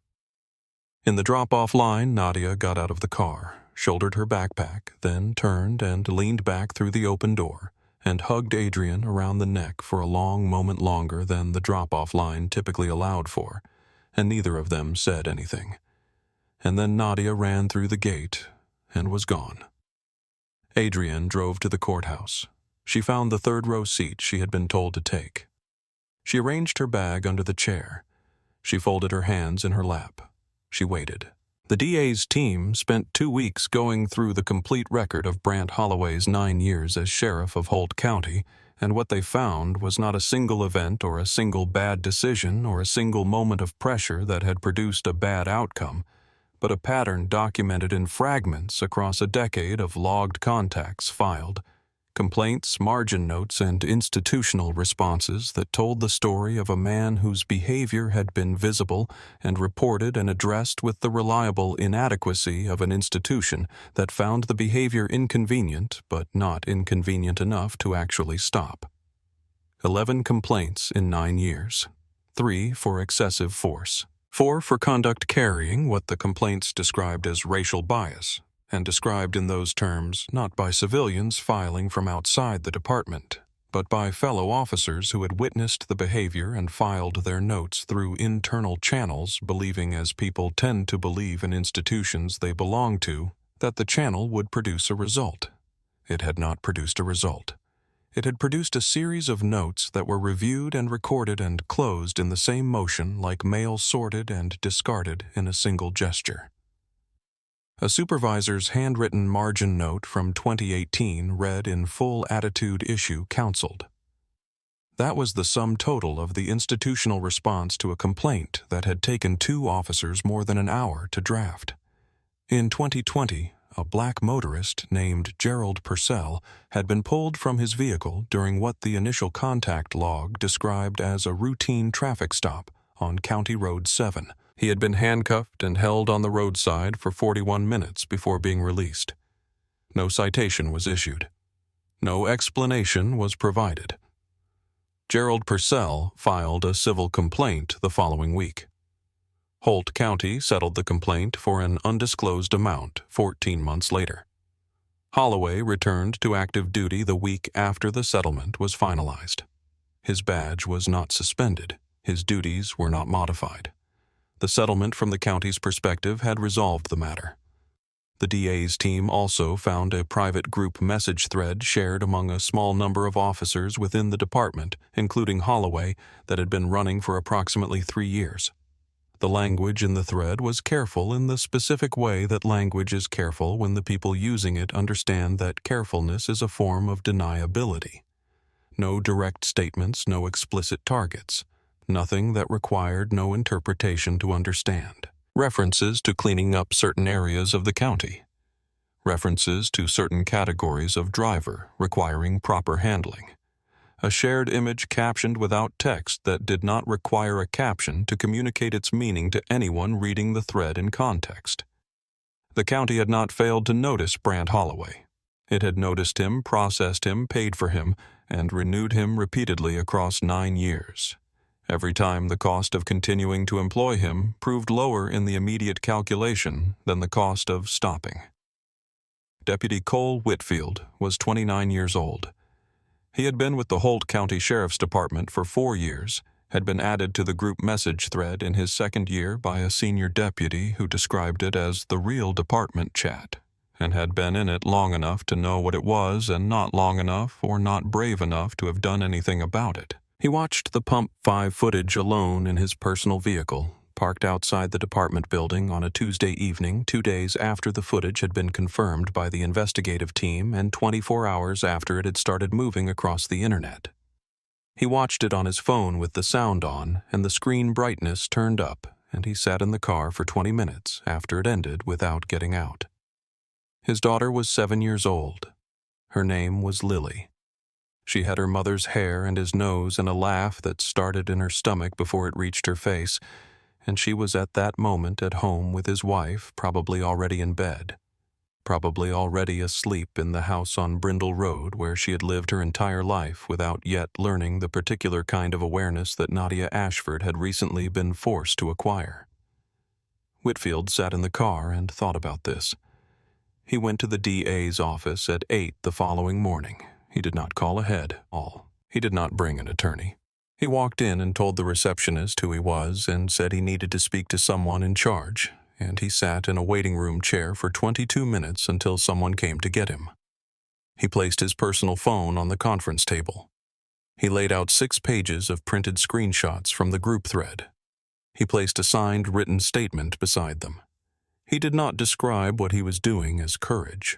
In the drop-off line, Nadia got out of the car, shouldered her backpack, then turned and leaned back through the open door, and hugged Adrienne around the neck for a long moment longer than the drop-off line typically allowed for, and neither of them said anything. And then Nadia ran through the gate and was gone. Adrienne drove to the courthouse. She found the third-row seat she had been told to take. She arranged her bag under the chair. She folded her hands in her lap. She waited. The DA's team spent 2 weeks going through the complete record of Brandt Holloway's 9 years as sheriff of Holt County, and what they found was not a single event or a single bad decision or a single moment of pressure that had produced a bad outcome, but a pattern documented in fragments across a decade of logged contacts filed, complaints, margin notes, and institutional responses that told the story of a man whose behavior had been visible and reported and addressed with the reliable inadequacy of an institution that found the behavior inconvenient but not inconvenient enough to actually stop. 11 complaints in 9 years, 3 for excessive force, 4 for conduct carrying what the complaints described as racial bias, and described in those terms not by civilians filing from outside the department, but by fellow officers who had witnessed the behavior and filed their notes through internal channels, believing, as people tend to believe in institutions they belong to, that the channel would produce a result. It had not produced a result. It had produced a series of notes that were reviewed and recorded and closed in the same motion, like mail sorted and discarded in a single gesture. A supervisor's handwritten margin note from 2018 read in full attitude issue counseled. That was the sum total of the institutional response to a complaint that had taken 2 officers more than an hour to draft. In 2020, a black motorist named Gerald Purcell had been pulled from his vehicle during what the initial contact log described as a routine traffic stop on County Road 7. He had been handcuffed and held on the roadside for 41 minutes before being released. No citation was issued. No explanation was provided. Gerald Purcell filed a civil complaint the following week. Holt County settled the complaint for an undisclosed amount 14 months later. Holloway returned to active duty the week after the settlement was finalized. His badge was not suspended. His duties were not modified. The settlement from the county's perspective had resolved the matter. The DA's team also found a private group message thread shared among a small number of officers within the department, including Holloway, that had been running for approximately 3 years. The language in the thread was careful in the specific way that language is careful when the people using it understand that carefulness is a form of deniability. No direct statements, no explicit targets. Nothing that required no interpretation to understand. References to cleaning up certain areas of the county. References to certain categories of driver requiring proper handling. A shared image captioned without text that did not require a caption to communicate its meaning to anyone reading the thread in context. The county had not failed to notice Brandt Holloway. It had noticed him, processed him, paid for him, and renewed him repeatedly across 9 years. Every time the cost of continuing to employ him proved lower in the immediate calculation than the cost of stopping. Deputy Cole Whitfield was 29 years old. He had been with the Holt County Sheriff's Department for 4 years, had been added to the group message thread in his second year by a senior deputy who described it as the real department chat, and had been in it long enough to know what it was and not long enough or not brave enough to have done anything about it. He watched the Pump 5 footage alone in his personal vehicle, parked outside the department building on a Tuesday evening 2 days after the footage had been confirmed by the investigative team and 24 hours after it had started moving across the internet. He watched it on his phone with the sound on and the screen brightness turned up, and he sat in the car for 20 minutes after it ended without getting out. His daughter was 7 years old. Her name was Lily. She had her mother's hair and his nose and a laugh that started in her stomach before it reached her face, and she was at that moment at home with his wife, probably already in bed, probably already asleep in the house on Brindle Road where she had lived her entire life without yet learning the particular kind of awareness that Nadia Ashford had recently been forced to acquire. Whitfield sat in the car and thought about this. He went to the DA's office at 8 the following morning. He did not call ahead, He did not bring an attorney. He walked in and told the receptionist who he was and said he needed to speak to someone in charge, and he sat in a waiting room chair for 22 minutes until someone came to get him. He placed his personal phone on the conference table. He laid out 6 pages of printed screenshots from the group thread. He placed a signed written statement beside them. He did not describe what he was doing as courage.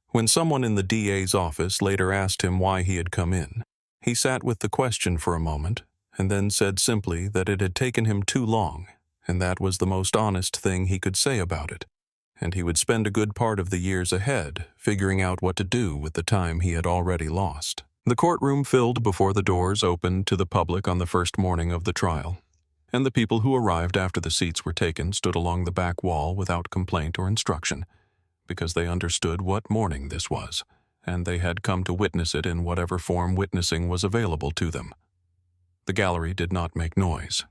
When someone in the DA's office later asked him why he had come in, he sat with the question for a moment and then said simply that it had taken him too long, and that was the most honest thing he could say about it, and he would spend a good part of the years ahead figuring out what to do with the time he had already lost. The courtroom filled before the doors opened to the public on the first morning of the trial, and the people who arrived after the seats were taken stood along the back wall without complaint or instruction, because they understood what morning this was, and they had come to witness it in whatever form witnessing was available to them. The gallery did not make noise.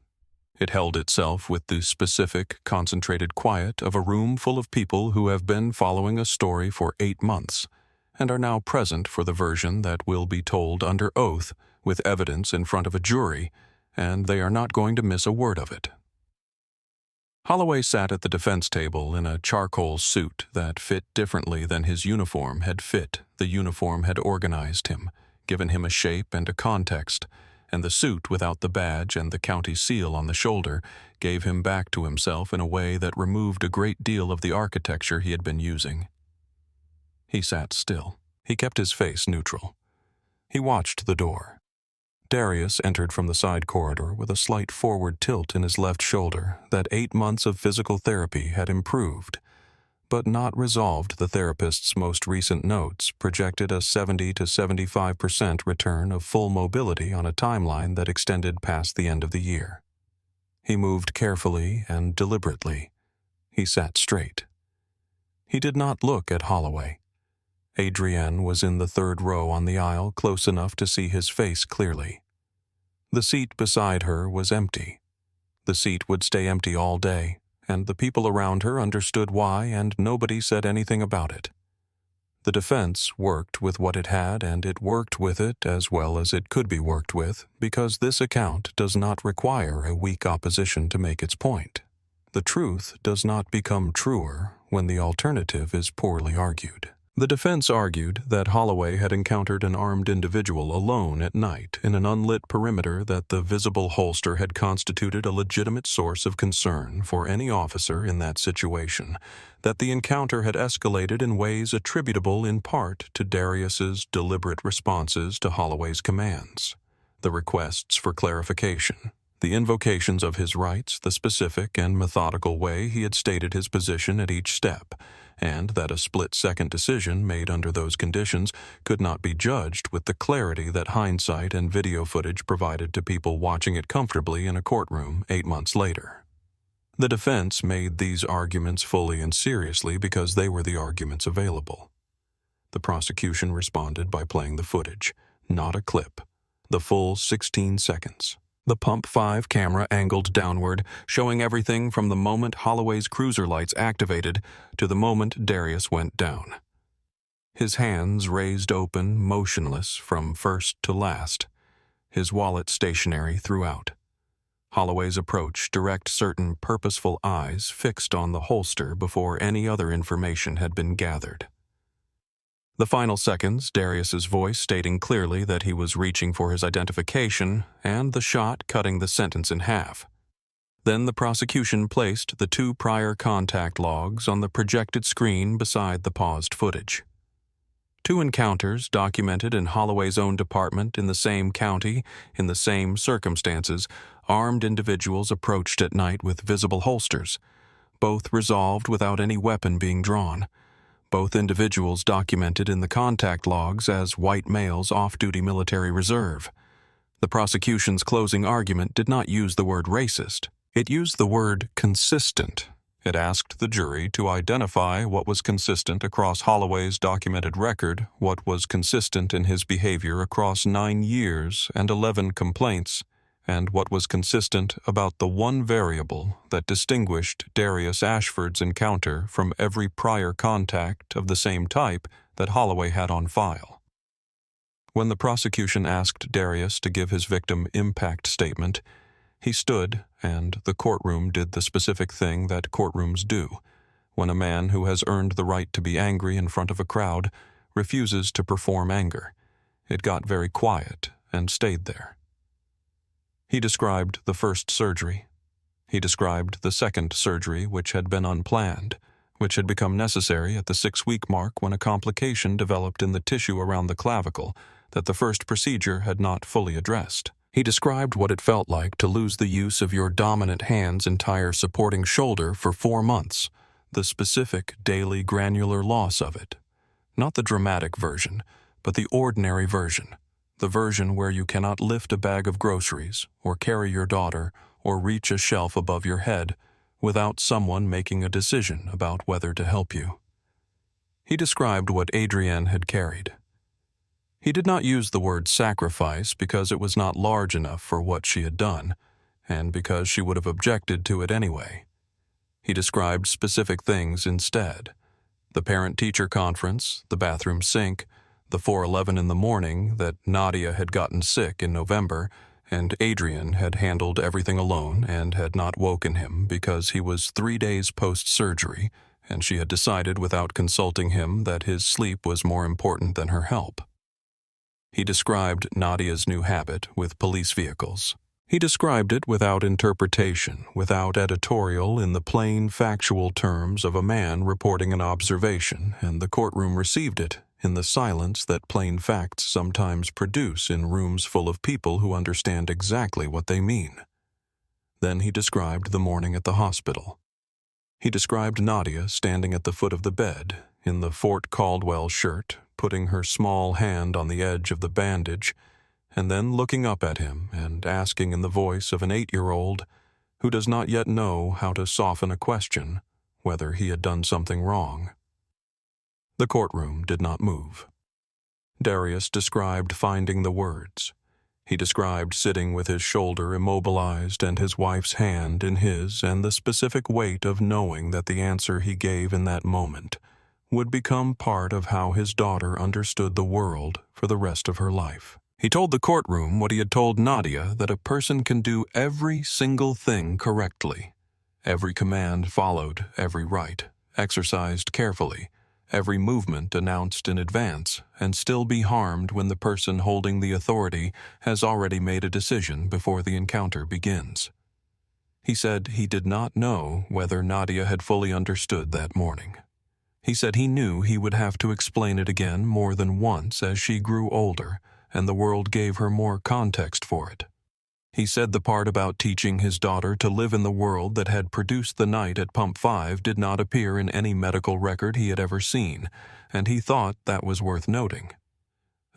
It held itself with the specific, concentrated quiet of a room full of people who have been following a story for 8 months and are now present for the version that will be told under oath with evidence in front of a jury, and they are not going to miss a word of it. Holloway sat at the defense table in a charcoal suit that fit differently than his uniform had fit. The uniform had organized him, given him a shape and a context, and the suit without the badge and the county seal on the shoulder gave him back to himself in a way that removed a great deal of the architecture he had been using. He sat still. He kept his face neutral. He watched the door. Darius entered from the side corridor with a slight forward tilt in his left shoulder that 8 months of physical therapy had improved, but not resolved. The therapist's most recent notes projected a 70 to 75% return of full mobility on a timeline that extended past the end of the year. He moved carefully and deliberately. He sat straight. He did not look at Holloway. Adrienne was in the 3rd row on the aisle, close enough to see his face clearly. The seat beside her was empty. The seat would stay empty all day, and the people around her understood why, and nobody said anything about it. The defense worked with what it had, and it worked with it as well as it could be worked with, because this account does not require a weak opposition to make its point. The truth does not become truer when the alternative is poorly argued. The defense argued that Holloway had encountered an armed individual alone at night in an unlit perimeter, that the visible holster had constituted a legitimate source of concern for any officer in that situation, that the encounter had escalated in ways attributable in part to Darius's deliberate responses to Holloway's commands, the requests for clarification, the invocations of his rights, the specific and methodical way he had stated his position at each step, and that a split-second decision made under those conditions could not be judged with the clarity that hindsight and video footage provided to people watching it comfortably in a courtroom 8 months later. The defense made these arguments fully and seriously because they were the arguments available. The prosecution responded by playing the footage, not a clip, the full 16 seconds. The Pump 5 camera angled downward, showing everything from the moment Holloway's cruiser lights activated to the moment Darius went down. His hands raised open, motionless from first to last, his wallet stationary throughout. Holloway's approach, direct, certain, purposeful eyes fixed on the holster before any other information had been gathered. The final seconds, Darius's voice stating clearly that he was reaching for his identification, and the shot cutting the sentence in half. Then the prosecution placed the 2 prior contact logs on the projected screen beside the paused footage. 2 encounters documented in Holloway's own department in the same county, in the same circumstances, armed individuals approached at night with visible holsters. Both resolved without any weapon being drawn. Both individuals documented in the contact logs as white males off-duty military reserve. The prosecution's closing argument did not use the word racist. It used the word consistent. It asked the jury to identify what was consistent across Holloway's documented record, what was consistent in his behavior across 9 years and 11 complaints, and what was consistent about the one variable that distinguished Darius Ashford's encounter from every prior contact of the same type that Holloway had on file. When the prosecution asked Darius to give his victim impact statement, he stood, and the courtroom did the specific thing that courtrooms do when a man who has earned the right to be angry in front of a crowd refuses to perform anger. It got very quiet and stayed there. He described the first surgery. He described the second surgery, which had been unplanned, which had become necessary at the 6-week mark when a complication developed in the tissue around the clavicle that the first procedure had not fully addressed. He described what it felt like to lose the use of your dominant hand's entire supporting shoulder for 4 months, the specific daily granular loss of it. Not the dramatic version, but the ordinary version, the version where you cannot lift a bag of groceries, or carry your daughter, or reach a shelf above your head without someone making a decision about whether to help you. He described what Adrienne had carried. He did not use the word sacrifice because it was not large enough for what she had done, and because she would have objected to it anyway. He described specific things instead: the parent-teacher conference, the bathroom sink, the 4:11 in the morning that Nadia had gotten sick in November, and Adrienne had handled everything alone and had not woken him because he was 3 days post-surgery, and she had decided without consulting him that his sleep was more important than her help. He described Nadia's new habit with police vehicles. He described it without interpretation, without editorial, in the plain, factual terms of a man reporting an observation, and the courtroom received it in the silence that plain facts sometimes produce in rooms full of people who understand exactly what they mean. Then he described the morning at the hospital. He described Nadia standing at the foot of the bed, in the Fort Caldwell shirt, putting her small hand on the edge of the bandage, and then looking up at him and asking in the voice of an 8-year-old who does not yet know how to soften a question whether he had done something wrong. The courtroom did not move. Darius described finding the words. He described sitting with his shoulder immobilized and his wife's hand in his, and the specific weight of knowing that the answer he gave in that moment would become part of how his daughter understood the world for the rest of her life. He told the courtroom what he had told Nadia, that a person can do every single thing correctly, every command followed, every right exercised carefully, every movement announced in advance, and still be harmed when the person holding the authority has already made a decision before the encounter begins. He said he did not know whether Nadia had fully understood that morning. He said he knew he would have to explain it again more than once as she grew older and the world gave her more context for it. He said the part about teaching his daughter to live in the world that had produced the night at Pump 5 did not appear in any medical record he had ever seen, and he thought that was worth noting.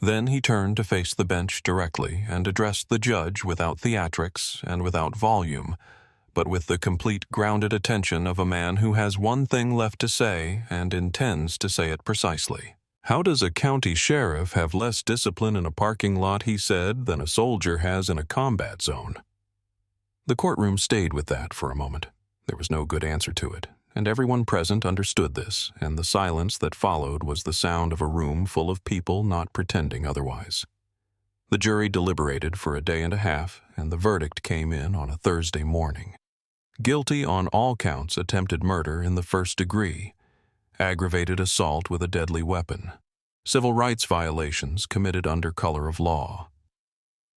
Then he turned to face the bench directly and addressed the judge without theatrics and without volume, but with the complete grounded attention of a man who has one thing left to say and intends to say it precisely. "How does a county sheriff have less discipline in a parking lot," he said, "than a soldier has in a combat zone?" The courtroom stayed with that for a moment. There was no good answer to it, and everyone present understood this, and the silence that followed was the sound of a room full of people not pretending otherwise. The jury deliberated for a day and a half, and the verdict came in on a Thursday morning. Guilty on all counts: attempted murder in the first degree, aggravated assault with a deadly weapon, civil rights violations committed under color of law.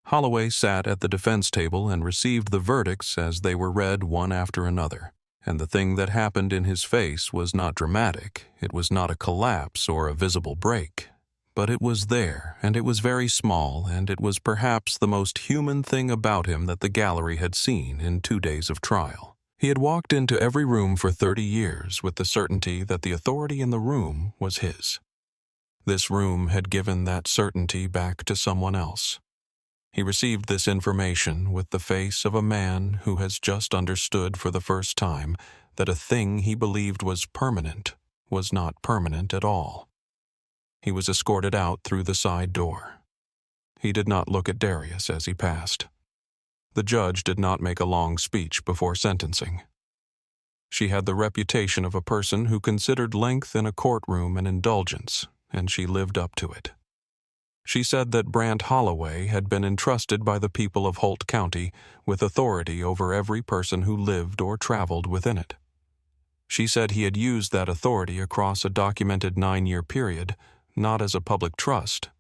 Holloway sat at the defense table and received the verdicts as they were read one after another, and the thing that happened in his face was not dramatic. It was not a collapse or a visible break. but it was there, and it was very small, and it was perhaps the most human thing about him that the gallery had seen in 2 days of trial. He had walked into every room for 30 years with the certainty that the authority in the room was his. This room had given that certainty back to someone else. He received this information with the face of a man who has just understood for the first time that a thing he believed was permanent was not permanent at all. He was escorted out through the side door. He did not look at Darius as he passed. The judge did not make a long speech before sentencing. She had the reputation of a person who considered length in a courtroom an indulgence, and she lived up to it. She said that Brandt Holloway had been entrusted by the people of Holt County with authority over every person who lived or traveled within it. She said he had used that authority across a documented 9-year period, not as a public trust,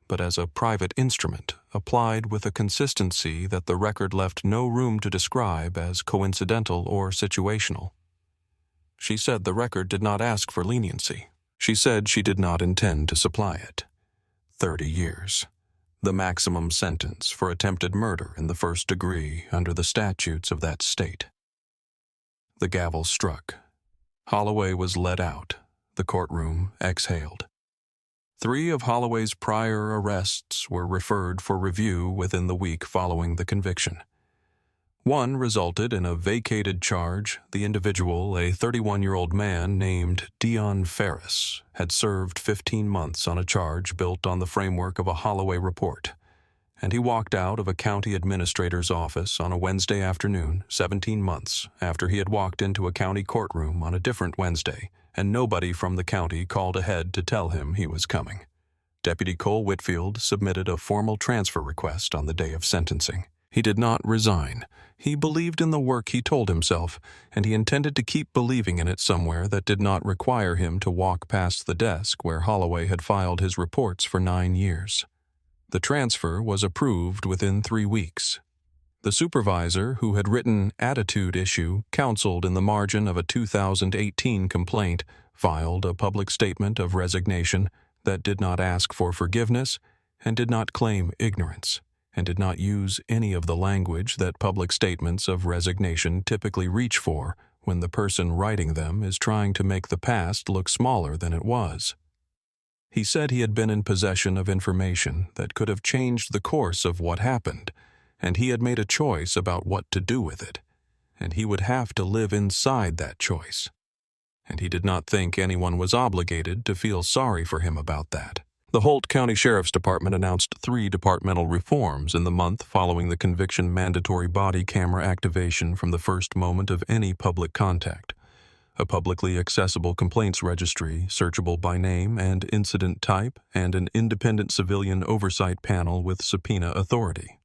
but as a private instrument applied with a consistency that the record left no room to describe as coincidental or situational. She said the record did not ask for leniency. She said she did not intend to supply it. 30 years. The maximum sentence for attempted murder in the first degree under the statutes of that state. The gavel struck. Holloway was led out. The courtroom exhaled. 3 of Holloway's prior arrests were referred for review within the week following the conviction. One resulted in a vacated charge. The individual, a 31-year-old man named Dion Ferris, had served 15 months on a charge built on the framework of a Holloway report, and he walked out of a county administrator's office on a Wednesday afternoon 17 months after he had walked into a county courtroom on a different Wednesday, and nobody from the county called ahead to tell him he was coming. Deputy Cole Whitfield submitted a formal transfer request on the day of sentencing. He did not resign. He believed in the work he told himself, and he intended to keep believing in it somewhere that did not require him to walk past the desk where Holloway had filed his reports for 9 years. The transfer was approved within 3 weeks. The supervisor who had written attitude issue counseled in the margin of a 2018 complaint, filed a public statement of resignation that did not ask for forgiveness and did not claim ignorance, and did not use any of the language that public statements of resignation typically reach for when the person writing them is trying to make the past look smaller than it was. He said he had been in possession of information that could have changed the course of what happened, and he had made a choice about what to do with it, and he would have to live inside that choice. And he did not think anyone was obligated to feel sorry for him about that. The Holt County Sheriff's Department announced 3 departmental reforms in the month following the conviction: mandatory body camera activation from the first moment of any public contact, a publicly accessible complaints registry, searchable by name and incident type, and an independent civilian oversight panel with subpoena authority.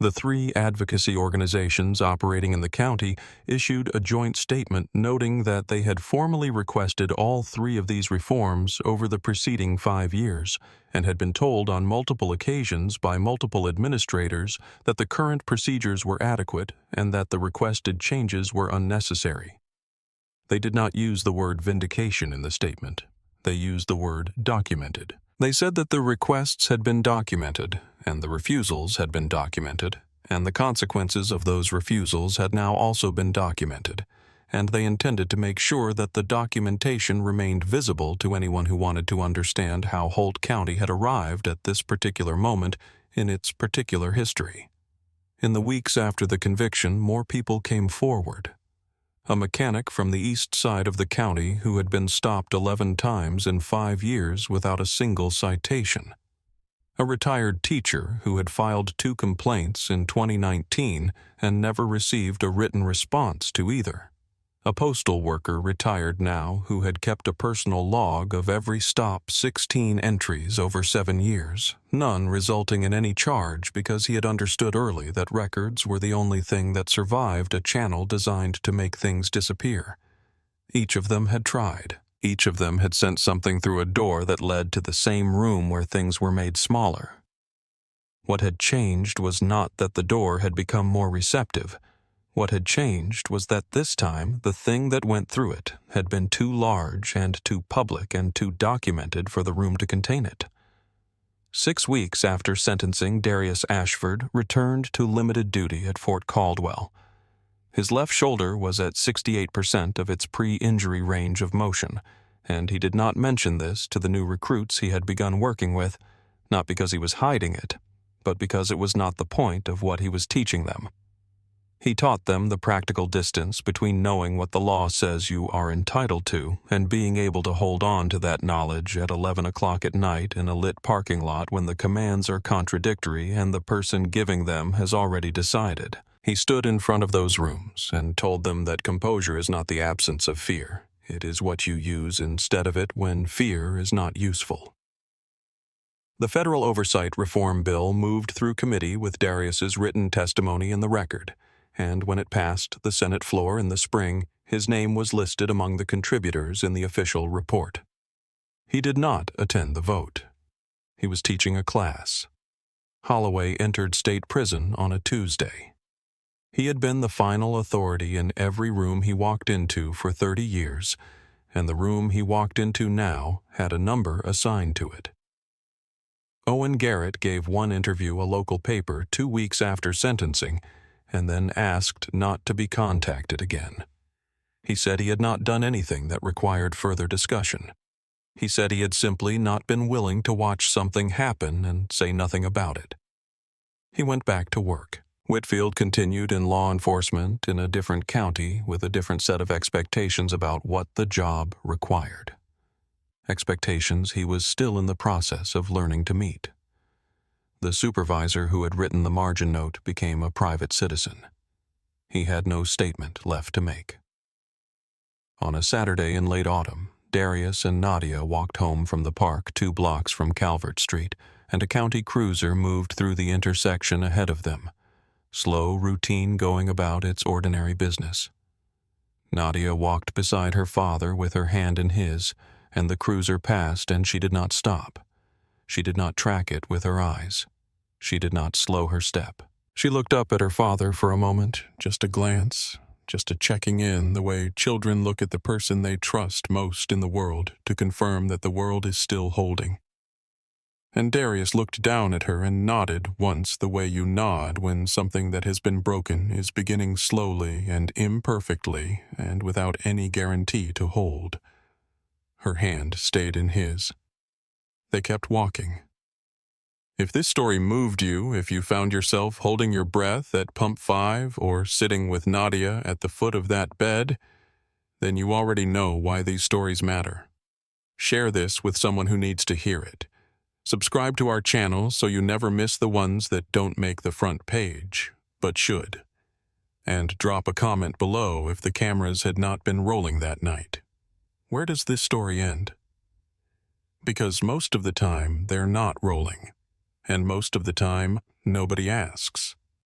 The 3 advocacy organizations operating in the county issued a joint statement noting that they had formally requested all 3 of these reforms over the preceding 5 years and had been told on multiple occasions by multiple administrators that the current procedures were adequate and that the requested changes were unnecessary. They did not use the word vindication in the statement. They used the word documented. They said that the requests had been documented, and the refusals had been documented, and the consequences of those refusals had now also been documented, and they intended to make sure that the documentation remained visible to anyone who wanted to understand how Holt County had arrived at this particular moment in its particular history. In the weeks after the conviction, more people came forward. A mechanic from the east side of the county who had been stopped 11 times in 5 years without a single citation. A retired teacher who had filed 2 complaints in 2019 and never received a written response to either. A postal worker retired now who had kept a personal log of every stop, 16 entries over 7 years, none resulting in any charge because he had understood early that records were the only thing that survived a channel designed to make things disappear. Each of them had tried. Each of them had sent something through a door that led to the same room where things were made smaller. What had changed was not that the door had become more receptive. What had changed was that this time the thing that went through it had been too large and too public and too documented for the room to contain it. 6 weeks after sentencing, Darius Ashford returned to limited duty at Fort Caldwell. His left shoulder was at 68% of its pre-injury range of motion, and he did not mention this to the new recruits he had begun working with, not because he was hiding it, but because it was not the point of what he was teaching them. He taught them the practical distance between knowing what the law says you are entitled to and being able to hold on to that knowledge at 11 o'clock at night in a lit parking lot when the commands are contradictory and the person giving them has already decided. He stood in front of those rooms and told them that composure is not the absence of fear. It is what you use instead of it when fear is not useful. The Federal Oversight Reform Bill moved through committee with Darius's written testimony in the record, and when it passed the Senate floor in the spring, his name was listed among the contributors in the official report. He did not attend the vote. He was teaching a class. Holloway entered state prison on a Tuesday. He had been the final authority in every room he walked into for 30 years, and the room he walked into now had a number assigned to it. Owen Garrett gave one interview a local paper 2 weeks after sentencing, and then asked not to be contacted again. He said he had not done anything that required further discussion. He said he had simply not been willing to watch something happen and say nothing about it. He went back to work. Whitfield continued in law enforcement in a different county with a different set of expectations about what the job required. Expectations he was still in the process of learning to meet. The supervisor who had written the margin note became a private citizen. He had no statement left to make. On a Saturday in late autumn, Darius and Nadia walked home from the park 2 blocks from Calvert Street, and a county cruiser moved through the intersection ahead of them, slow routine going about its ordinary business. Nadia walked beside her father with her hand in his, and the cruiser passed and she did not stop. She did not track it with her eyes. She did not slow her step. She looked up at her father for a moment, just a glance, just a checking in the way children look at the person they trust most in the world to confirm that the world is still holding. And Darius looked down at her and nodded once the way you nod when something that has been broken is beginning slowly and imperfectly and without any guarantee to hold. Her hand stayed in his. They kept walking. If this story moved you, if you found yourself holding your breath at Pump 5 or sitting with Nadia at the foot of that bed, then you already know why these stories matter. Share this with someone who needs to hear it. Subscribe to our channel so you never miss the ones that don't make the front page, but should. And drop a comment below if the cameras had not been rolling that night. Where does this story end? Because most of the time they're not rolling, and most of the time nobody asks.